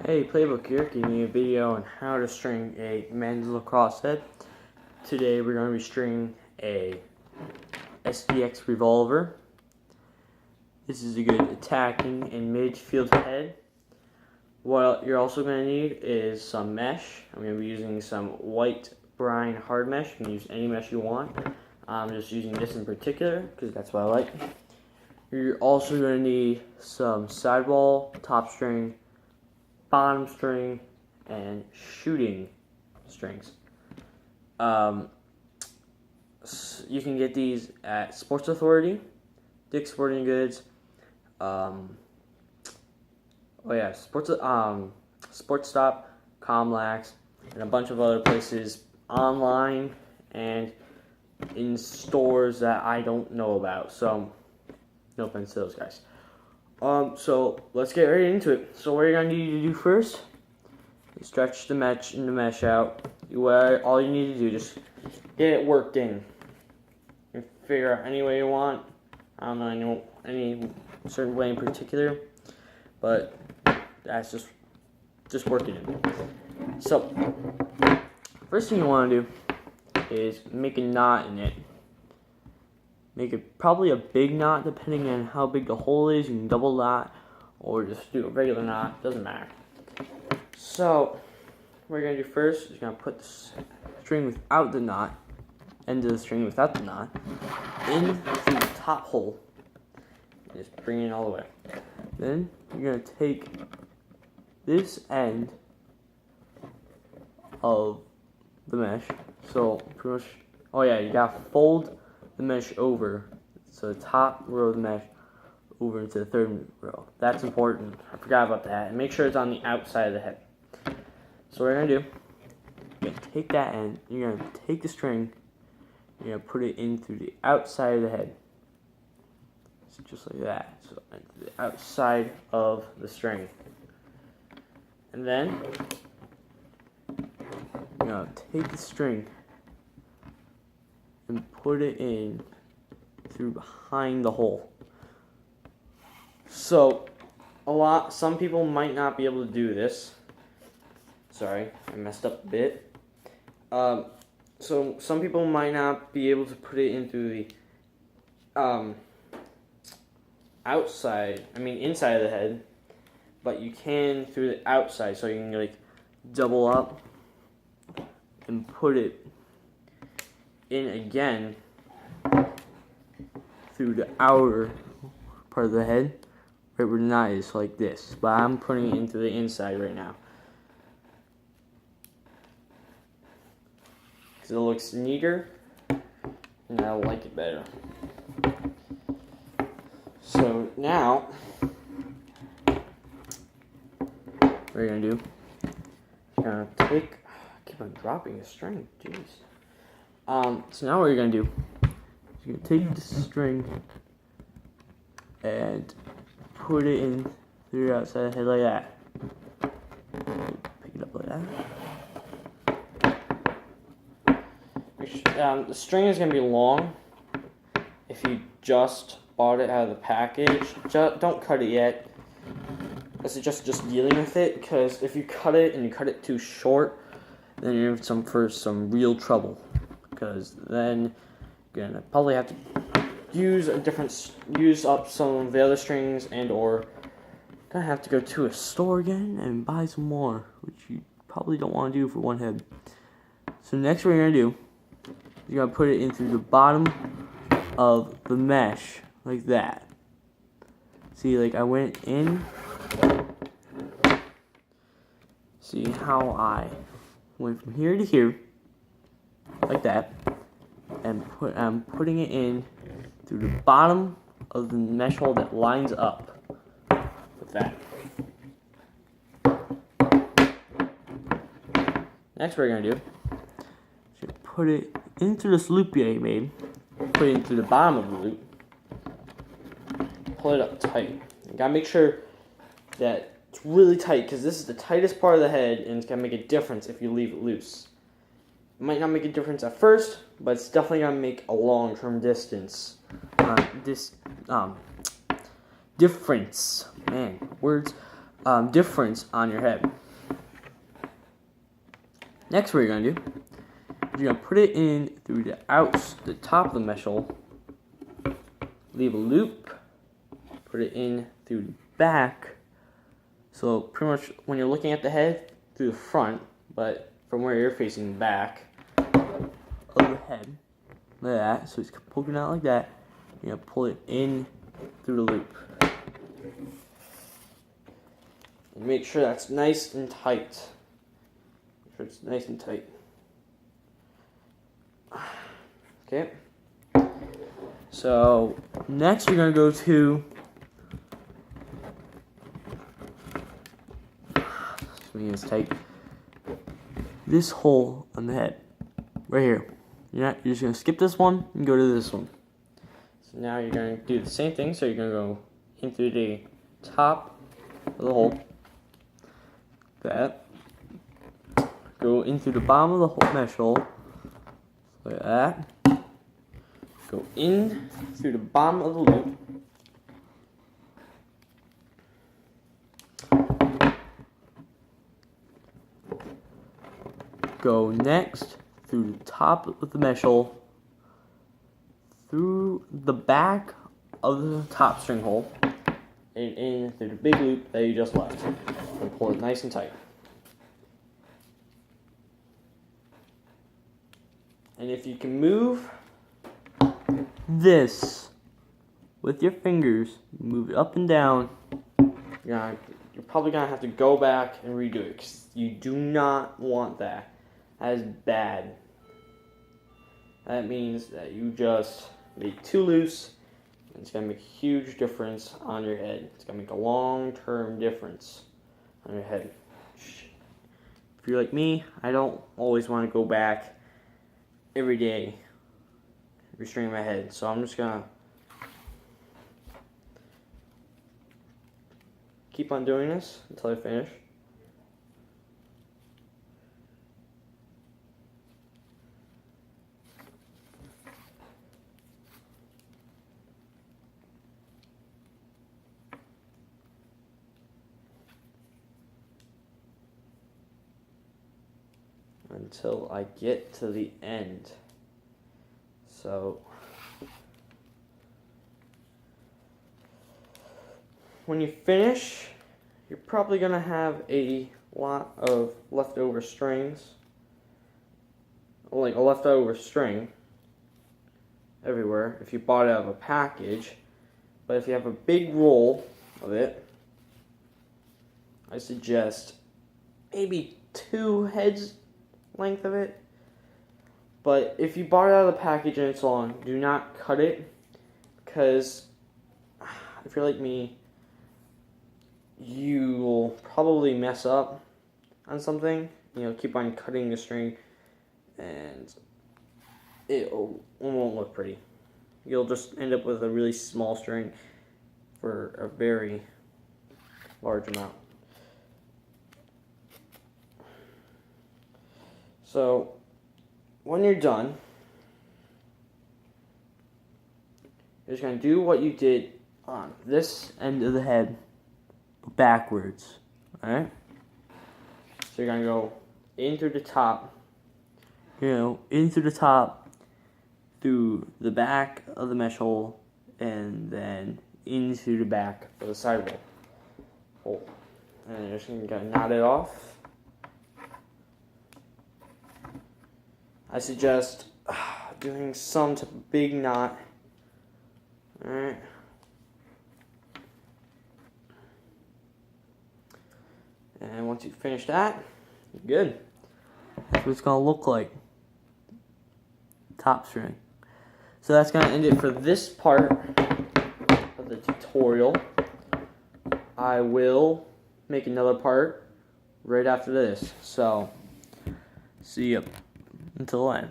Hey, Playbook here, giving you a video on how to string a men's lacrosse head. Today we're going to be stringing a STX Revolver. This is a good attacking and midfield head. What you're also going to need is some mesh. I'm going to be using some white Brine Hard Mesh. You can use any mesh you want. I'm just using this in particular because that's what I like. You're also going to need some sidewall, top string, bottom string, and shooting strings. You can get these at Sports Authority, Dick's Sporting Goods, Sports Stop, Comlax, and a bunch of other places online and in stores that I don't know about. So, no offense to those guys. So let's get right into it. So what you're gonna need to do first is stretch the mesh out. All you need to do, just get it worked in. You can figure out any way you want. I don't know any certain way in particular, but that's just work it in. So first thing you want to do is make a knot in it. Make it probably a big knot depending on how big the hole is. You can double knot or just do a regular knot, doesn't matter. So what you're going to do first is you're going to put the string without the knot, end of the string without the knot, in through the top hole. And just bring it all the way. Then you're going to take this end of the mesh. So pretty much, you got to fold the mesh over, so the top row of the mesh over into the third row. That's important. I forgot about that. And make sure it's on the outside of the head. So what we're gonna do, you're gonna take that end, you're gonna take the string, you're gonna put it in through the outside of the head. So just like that. So into the outside of the string. And then you're gonna take the string and put it in through behind the hole. So some people might not be able to do this. Sorry, I messed up a bit. So some people might not be able to put it in through the inside of the head, but you can through the outside, so you can like double up and put it in again through the outer part of the head, right where the knot is, like this. But I'm putting it into the inside right now because it looks neater and I like it better. So now, what you're gonna do? You're gonna take. I keep on dropping the string. Jeez. So now what you're going to do is you're going to take the string and put it in through the outside of the head like that. Pick it up like that. The string is going to be long. If you just bought it out of the package, don't cut it yet. This is just dealing with it, because if you cut it and you cut it too short, then you're in for some real trouble. Because then you're gonna probably have to use up some of the other strings, and or gonna have to go to a store again and buy some more, which you probably don't want to do for one head. So next, what you're gonna do, you're gonna put it in through the bottom of the mesh like that. See, like I went in. See how I went from here to here, like that, and I'm putting it in through the bottom of the mesh hole that lines up with that. Next, what we're gonna do is put it into this loop you made, put it into the bottom of the loop, pull it up tight. You gotta make sure that it's really tight, because this is the tightest part of the head, and it's gonna make a difference if you leave it loose. It might not make a difference at first, but it's definitely gonna make a long-term difference. difference on your head. Next, what you're gonna do is you're gonna put it in through the top of the mesh hole, leave a loop, put it in through the back. So pretty much when you're looking at the head, through the front, but from where you're facing back of the head, like that. So it's poking out like that. You're gonna pull it in through the loop. And make sure that's nice and tight. Make sure it's nice and tight. Okay. So next you're gonna go to it's tight. This hole on the head, right here. You're just gonna skip this one and go to this one. So now you're gonna do the same thing. So you're gonna go in through the top of the hole. That. Go in through the bottom of the hole, mesh hole. Like that. Go in through the bottom of the loop. Go next through the top of the mesh hole, through the back of the top string hole, and in through the big loop that you just left. And pull it nice and tight. And if you can move this with your fingers, move it up and down, you're probably going to have to go back and redo it, because you do not want that. That is bad. That means that you just made too loose, and it's going to make a huge difference on your head. It's going to make a long-term difference on your head. If you're like me, I don't always want to go back every day restraining my head, so I'm just going to keep on doing this until I finish. Until I get to the end. So when you finish, you're probably gonna have a lot of leftover strings, like a leftover string everywhere if you bought it out of a package. But if you have a big roll of it, I suggest maybe 2 heads length of it. But if you bought it out of the package and it's long, do not cut it, because if you're like me, you will probably mess up on something. Keep on cutting the string, and it won't look pretty. You'll just end up with a really small string for a very large amount. So when you're done, you're just going to do what you did on this end of the head backwards. Alright? So you're going to go in through the top, in through the top, through the back of the mesh hole, and then into the back of the side hole. And you're just going to knot it off. I suggest doing some type of big knot. Alright. And once you finish that, you're good. That's what it's going to look like. Top string. So that's going to end it for this part of the tutorial. I will make another part right after this. So, see ya until then.